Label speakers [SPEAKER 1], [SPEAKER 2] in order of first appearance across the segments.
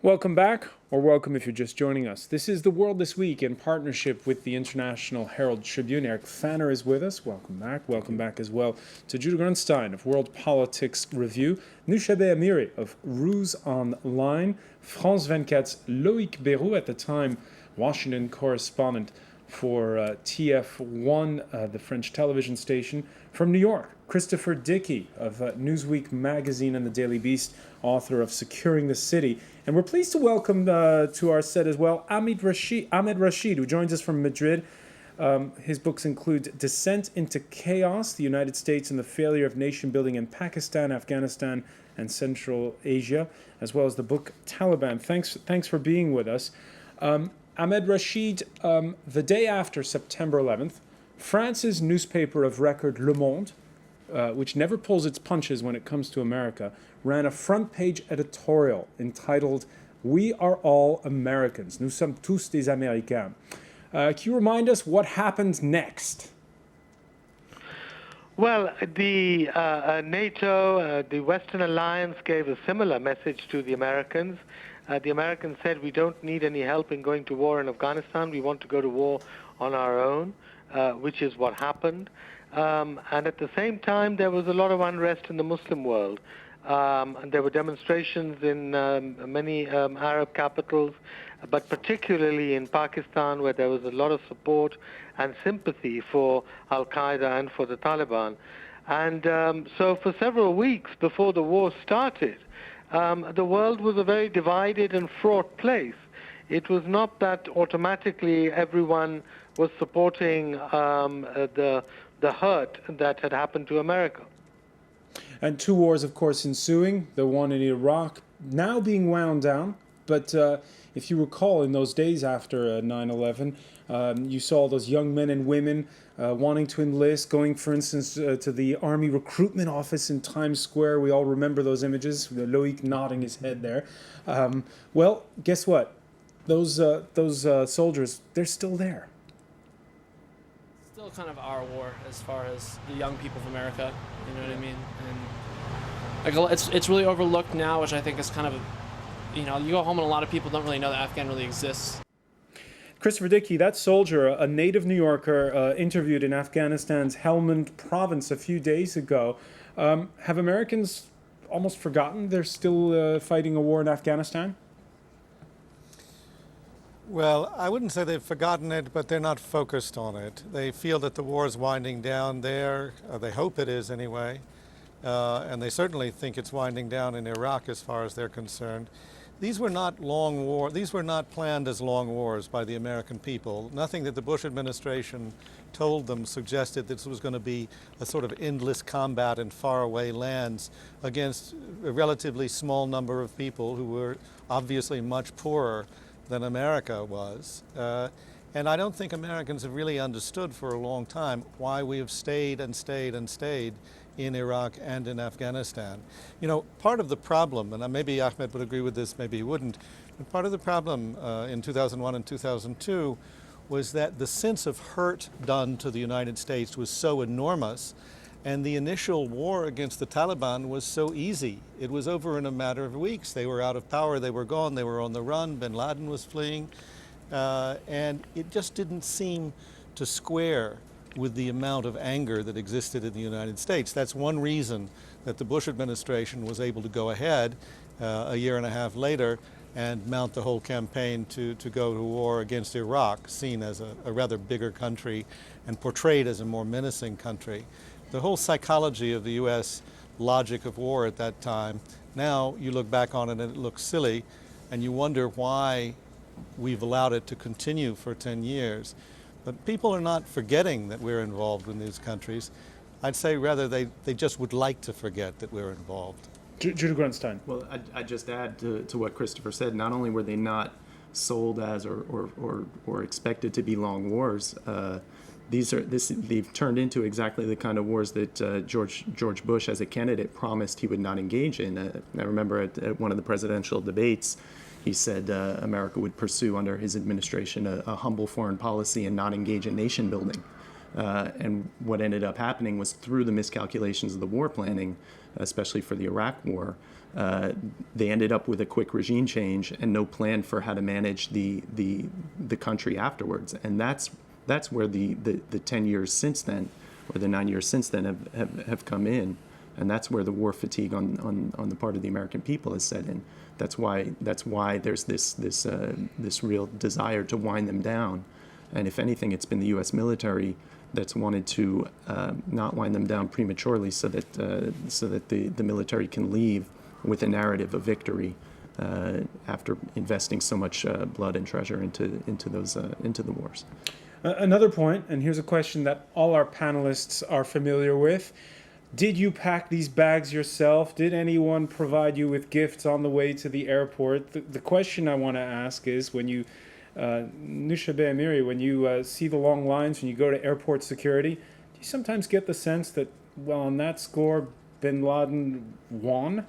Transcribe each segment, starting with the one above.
[SPEAKER 1] Welcome back, or welcome if you're just joining us. This is The World This Week in partnership with the International Herald Tribune. Eric Fanner is with us. Welcome back. Welcome back as well to Judah Grunstein of World Politics Review, Nushabeh Amiri of Ruse Online, France 24's Loïc Bérou, at the time Washington correspondent for TF1, the French television station, from New York, Christopher Dickey of Newsweek magazine and the Daily Beast, author of Securing the City. And we're pleased to welcome to our set as well Ahmed Rashid, who joins us from Madrid. His books include Descent into Chaos, the United States and the Failure of Nation Building in Pakistan, Afghanistan, and Central Asia, as well as the book Taliban. Thanks for being with us. Ahmed Rashid, the day after September 11th, France's newspaper of record, Le Monde, which never pulls its punches when it comes to America, ran a front-page editorial entitled, "We are all Americans. Nous sommes tous des Américains." Can you remind us what happened next?
[SPEAKER 2] Well, the NATO, the Western Alliance gave a similar message to the Americans. The Americans said, we don't need any help in going to war in Afghanistan. We want to go to war on our own, which is what happened. And at the same time, there was a lot of unrest in the Muslim world. And there were demonstrations in many Arab capitals, but particularly in Pakistan, where there was a lot of support and sympathy for Al-Qaeda and for the Taliban. And so for several weeks before the war started, the world was a very divided and fraught place. It was not that automatically everyone was supporting the hurt that had happened to America.
[SPEAKER 1] And two wars, of course, ensuing, the one in Iraq now being wound down. But if you recall, in those days after 9/11, you saw those young men and women wanting to enlist, going, for instance, to the Army recruitment office in Times Square. We all remember those images, Loïc nodding his head there. Well, guess what? Those soldiers, they're still there.
[SPEAKER 3] Still kind of our war as far as the young people of America, you know what I mean? And like it's really overlooked now, which I think is kind of, you go home and a lot of people don't really know that Afghan really exists.
[SPEAKER 1] Christopher Dickey, that soldier, a native New Yorker, interviewed in Afghanistan's Helmand province a few days ago. Have Americans almost forgotten they're still fighting a war in Afghanistan?
[SPEAKER 4] Well, I wouldn't say they've forgotten it, but they're not focused on it. They feel that the war is winding down there. They hope it is anyway. And they certainly think it's winding down in Iraq as far as they're concerned. These were not long wars. These were not planned as long wars by the American people. Nothing that the Bush administration told them suggested this was going to be a sort of endless combat in faraway lands against a relatively small number of people who were obviously much poorer than America was. And I don't think Americans have really understood for a long time why we have stayed and stayed and stayed in Iraq and in Afghanistan. Part of the problem, and maybe Ahmed would agree with this, maybe he wouldn't, but part of the problem in 2001 and 2002 was that the sense of hurt done to the United States was so enormous, and the initial war against the Taliban was so easy. It was over in a matter of weeks. They were out of power, they were gone, they were on the run, bin Laden was fleeing, and it just didn't seem to square with the amount of anger that existed in the United States. That's one reason that the Bush administration was able to go ahead a year and a half later and mount the whole campaign to go to war against Iraq, seen as a rather bigger country and portrayed as a more menacing country. The whole psychology of the U.S. logic of war at that time, now you look back on it and it looks silly, and you wonder why we've allowed it to continue for 10 years. But people are not forgetting that we're involved in these countries. I'd say rather they just would like to forget that we're involved.
[SPEAKER 1] Judah Grunstein.
[SPEAKER 5] Well, I'd just add to what Christopher said, not only were they not sold as or expected to be long wars, they've turned into exactly the kind of wars that George Bush, as a candidate, promised he would not engage in. I remember at one of the presidential debates, he said America would pursue under his administration a humble foreign policy and not engage in nation building. And what ended up happening was through the miscalculations of the war planning, especially for the Iraq War, they ended up with a quick regime change and no plan for how to manage the country afterwards. And that's where the 10 years since then, or the 9 years since then, have come in. And that's where the war fatigue on the part of the American people has set in. That's why there's this real desire to wind them down. And if anything, it's been the U.S. military that's wanted to not wind them down prematurely, so that the military can leave with a narrative of victory after investing so much blood and treasure into the wars.
[SPEAKER 1] Another point, and here's a question that all our panelists are familiar with. Did you pack these bags yourself? Did anyone provide you with gifts on the way to the airport? The question I want to ask is, when you, Nushabeh Amiri, when you see the long lines, when you go to airport security, do you sometimes get the sense that, well, on that score, bin Laden won?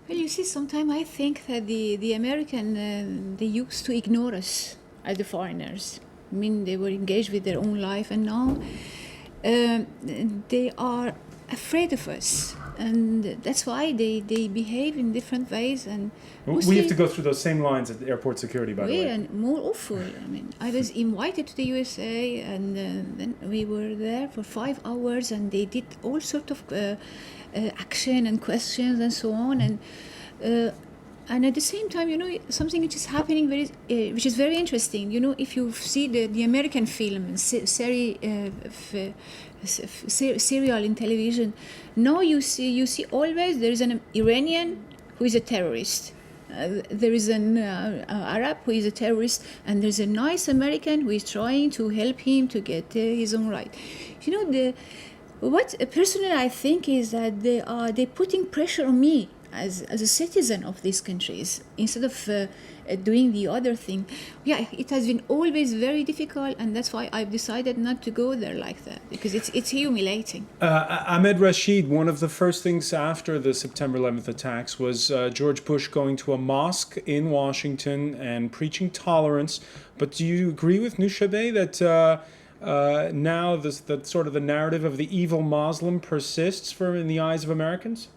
[SPEAKER 6] Well, you see, sometimes I think that the American, they used to ignore us as the foreigners. I mean, they were engaged with their own life, and now they are afraid of us, and that's why they behave in different ways. And
[SPEAKER 1] we have to go through those same lines at the airport security, by the way.
[SPEAKER 6] And more awful. I mean, I was invited to the USA, and then we were there for 5 hours, and they did all sort of action and questions and so on, and at the same time, you know, something which is happening which is very interesting. You know, if you see the American film, serial in television, now you see always there is an Iranian who is a terrorist. There is an Arab who is a terrorist, and there's a nice American who is trying to help him to get his own right. You know, what personally I think is that they're putting pressure on me as a citizen of these countries, instead of doing the other thing. Yeah, it has been always very difficult, and that's why I've decided not to go there like that, because it's humiliating.
[SPEAKER 1] Ahmed Rashid, one of the first things after the September 11th attacks was George Bush going to a mosque in Washington and preaching tolerance. But do you agree with Nushabeh that now the sort of the narrative of the evil Muslim persists in the eyes of Americans?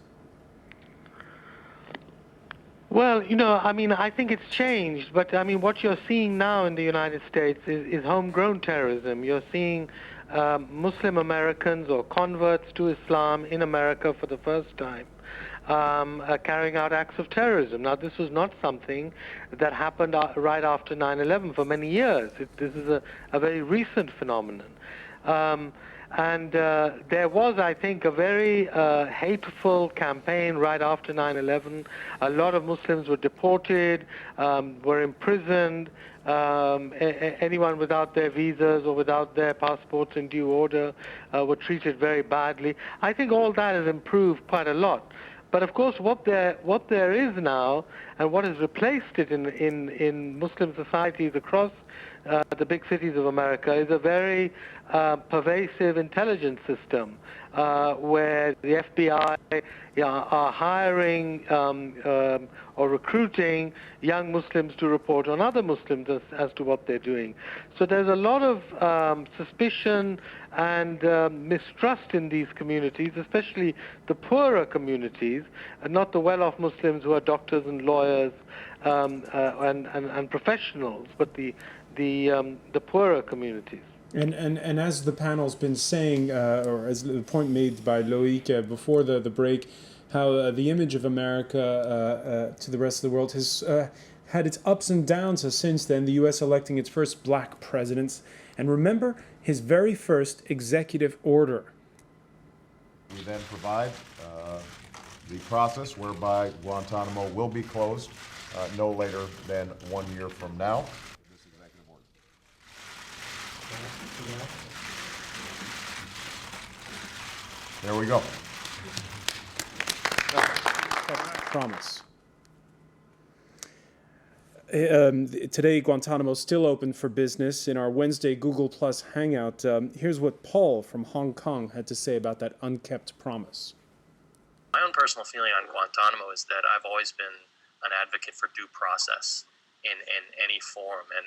[SPEAKER 2] Well, you know, I mean, I think it's changed, but I mean, what you're seeing now in the United States is homegrown terrorism. You're seeing Muslim Americans or converts to Islam in America for the first time carrying out acts of terrorism. Now, this was not something that happened right after 9/11 for many years. This is a very recent phenomenon. And there was, I think, a very hateful campaign right after 9/11. A lot of Muslims were deported, were imprisoned. Anyone without their visas or without their passports in due order were treated very badly. I think all that has improved quite a lot. But of course, what there is now, and what has replaced it in Muslim societies across the big cities of America, is a very pervasive intelligence system where the FBI are hiring or recruiting young Muslims to report on other Muslims as to what they're doing. So there's a lot of suspicion and mistrust in these communities, especially the poorer communities, and not the well-off Muslims who are doctors and lawyers and professionals, but the poorer communities.
[SPEAKER 1] And as the panel's been saying, or as the point made by Loïc before the break, how the image of America to the rest of the world has had its ups and downs since then, the U.S. electing its first black president. And remember his very first executive order.
[SPEAKER 7] We then provide the process whereby Guantanamo will be closed no later than 1 year from now. This executive order. There we go.
[SPEAKER 1] Promise. Today, Guantanamo is still open for business. In our Wednesday Google Plus Hangout, here's what Paul from Hong Kong had to say about that unkept promise.
[SPEAKER 8] My own personal feeling on Guantanamo is that I've always been an advocate for due process in any form. And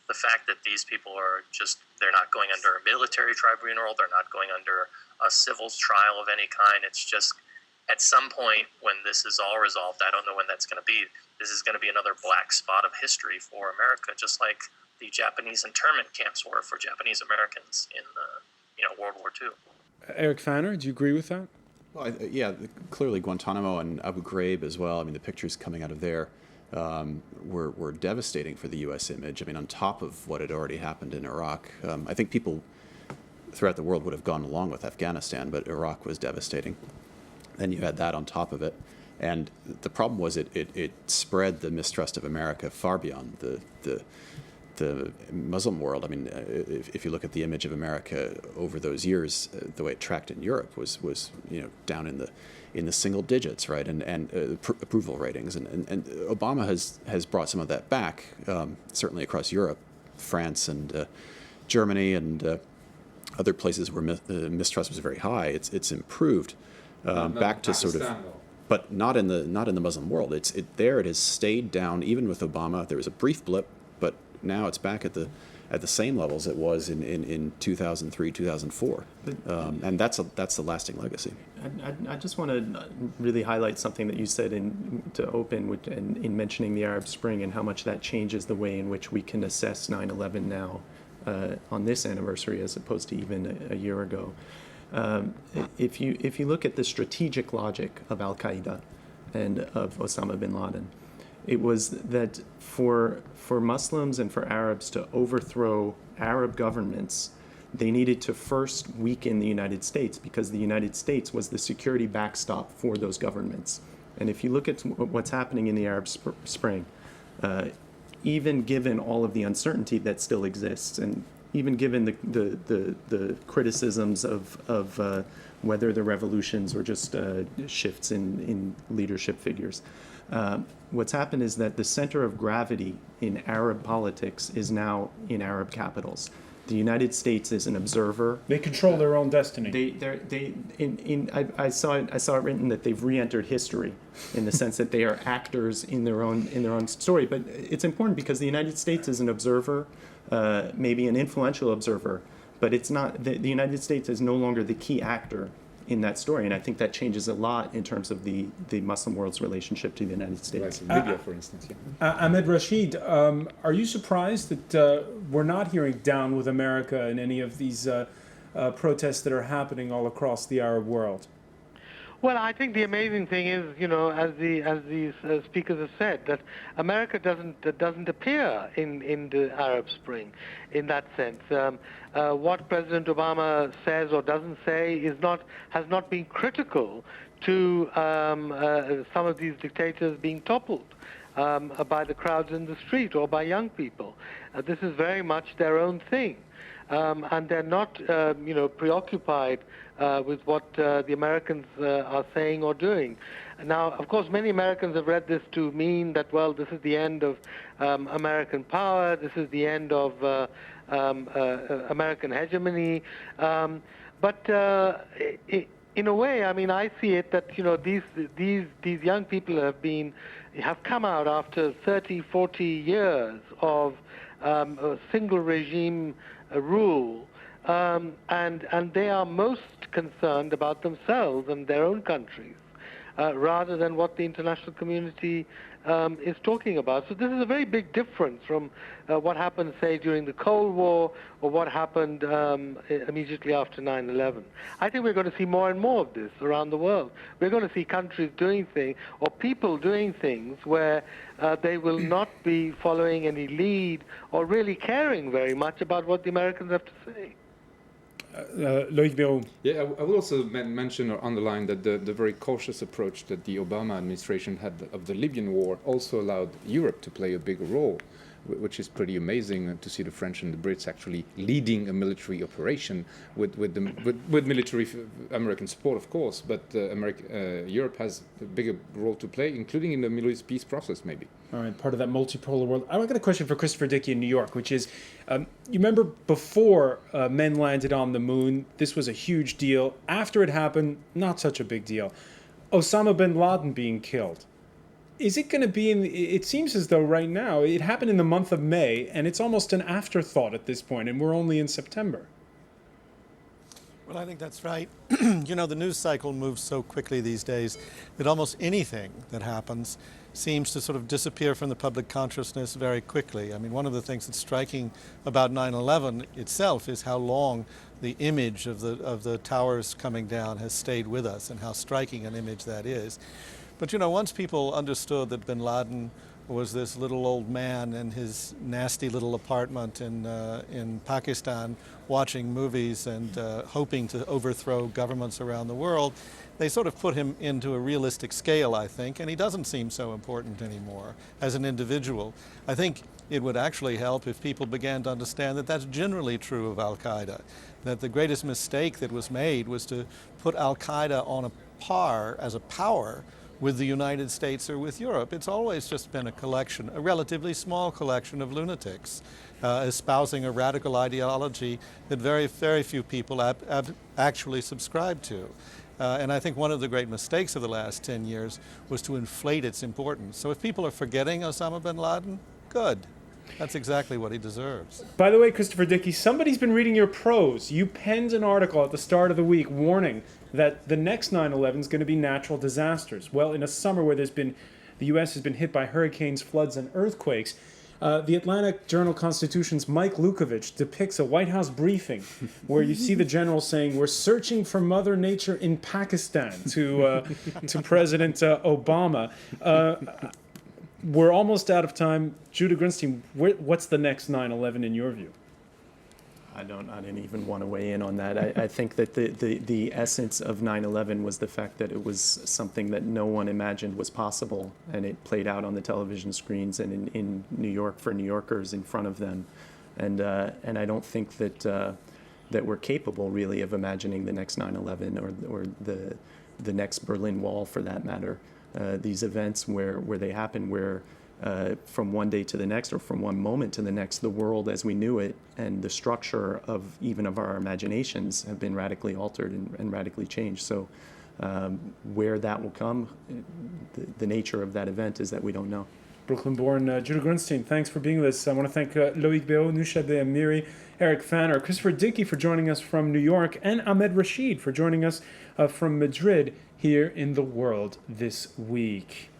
[SPEAKER 8] the fact that these people are just, they're not going under a military tribunal, they're not going under a civil trial of any kind. It's just, at some point when this is all resolved, I don't know when that's going to be, this is going to be another black spot of history for America, just like the Japanese internment camps were for Japanese Americans in World War II.
[SPEAKER 1] Eric Fanner, do you agree with that?
[SPEAKER 9] Well, yeah, clearly Guantanamo and Abu Ghraib as well. I mean, the pictures coming out of there were devastating for the U.S. image. I mean, on top of what had already happened in Iraq. I think people throughout the world would have gone along with Afghanistan, but Iraq was devastating. Then you had that on top of it. And the problem was it spread the mistrust of America far beyond the Muslim world. I mean, if you look at the image of America over those years, the way it tracked in Europe was down in the single digits, right? And approval ratings. And Obama has brought some of that back, certainly across Europe, France and Germany and other places where mistrust was very high. It's improved back to sort of. But not in the Muslim world. It has stayed down even with Obama. There was a brief blip, but now it's back at the same levels it was in 2003, 2004, and that's the lasting legacy.
[SPEAKER 5] I just want to really highlight something that you said to open in mentioning the Arab Spring and how much that changes the way in which we can assess 9/11 now on this anniversary as opposed to even a year ago. If you look at the strategic logic of Al-Qaeda and of Osama bin Laden, it was that for Muslims and for Arabs to overthrow Arab governments, they needed to first weaken the United States because the United States was the security backstop for those governments. And if you look at what's happening in the Arab Spring, even given all of the uncertainty that still exists, and even given the criticisms of whether the revolutions were just shifts in leadership figures. What's happened is that the center of gravity in Arab politics is now in Arab capitals. The United States is an observer.
[SPEAKER 1] They control their own destiny.
[SPEAKER 5] I saw it written that they've re-entered history in the sense that they are actors in their own story. But it's important because the United States is an observer, maybe an influential observer, but it's not. The United States is no longer the key actor in that story, and I think that changes a lot in terms of the Muslim world's relationship to the United States.
[SPEAKER 10] Like Libya, for instance. Yeah.
[SPEAKER 1] Ahmed Rashid, are you surprised that we're not hearing "Down with America" in any of these protests that are happening all across the Arab world?
[SPEAKER 2] Well, I think the amazing thing is, as these speakers have said, that America doesn't appear in the Arab Spring, in that sense. What President Obama says or doesn't say has not been critical to some of these dictators being toppled by the crowds in the street or by young people. This is very much their own thing. And they're not, preoccupied with what the Americans are saying or doing. Now, of course, many Americans have read this to mean that, well, this is the end of American power, this is the end of American hegemony. But in a way, I mean, I see it that, these young people have come out after 30, 40 years of a single regime rule, and they are most concerned about themselves and their own countries, rather than what the international community is talking about. So this is a very big difference from what happened, say, during the Cold War or what happened immediately after 9/11. I think we're going to see more and more of this around the world. We're going to see countries doing things or people doing things where they will not be following any lead or really caring very much about what the Americans have to say.
[SPEAKER 1] Loïc Béraud.
[SPEAKER 10] Yeah, I will also mention or underline that the very cautious approach that the Obama administration had of the Libyan war also allowed Europe to play a bigger role, which is pretty amazing to see the French and the Brits actually leading a military operation with military American support, of course, but Europe has a bigger role to play, including in the Middle East peace process, maybe.
[SPEAKER 1] All right, part of that multipolar world. I've got a question for Christopher Dickey in New York, which is, you remember before men landed on the moon, this was a huge deal. After it happened, not such a big deal. Osama bin Laden being killed. Is it going to be it seems as though right now it happened in the month of May, and it's almost an afterthought at this point, and we're only in September.
[SPEAKER 4] Well, I think that's right. The news cycle moves so quickly these days that almost anything that happens seems to sort of disappear from the public consciousness very quickly. I mean, one of the things that's striking about 9/11 itself is how long the image of the towers coming down has stayed with us, and how striking an image that is. But once people understood that bin Laden was this little old man in his nasty little apartment in Pakistan, watching movies and hoping to overthrow governments around the world, they sort of put him into a realistic scale, I think, and he doesn't seem so important anymore as an individual. I think it would actually help if people began to understand that that's generally true of Al-Qaeda, that the greatest mistake that was made was to put Al-Qaeda on a par as a power with the United States or with Europe. It's always just been a collection, a relatively small collection of lunatics, espousing a radical ideology that very, very few people actually subscribe to. And I think one of the great mistakes of the last 10 years was to inflate its importance. So if people are forgetting Osama bin Laden, good. That's exactly what he deserves.
[SPEAKER 1] By the way, Christopher Dickey, somebody's been reading your prose. You penned an article at the start of the week warning that the next 9/11 is going to be natural disasters. Well, in a summer where the U.S. has been hit by hurricanes, floods, and earthquakes, the Atlantic Journal-Constitution's Mike Lukovich depicts a White House briefing where you see the general saying, "We're searching for Mother Nature in Pakistan" to President Obama. We're almost out of time. Judah Grunstein, what's the next 9/11 in your view?
[SPEAKER 5] I didn't even want to weigh in on that. I think that the essence of 9/11 was the fact that it was something that no one imagined was possible, and it played out on the television screens and in New York for New Yorkers in front of them. And I don't think that we're capable really of imagining the next 9/11 or the next Berlin Wall for that matter. These events where they happen, where from one day to the next or from one moment to the next, the world as we knew it and the structure of even of our imaginations have been radically altered and radically changed. So where that will come, the nature of that event is that we don't know.
[SPEAKER 1] Brooklyn-born Judah Grunstein, thanks for being with us. I want to thank Loic Béot, Noushadeh Amiri, Eric Fanner, Christopher Dickey for joining us from New York, and Ahmed Rashid for joining us from Madrid here in the world this week.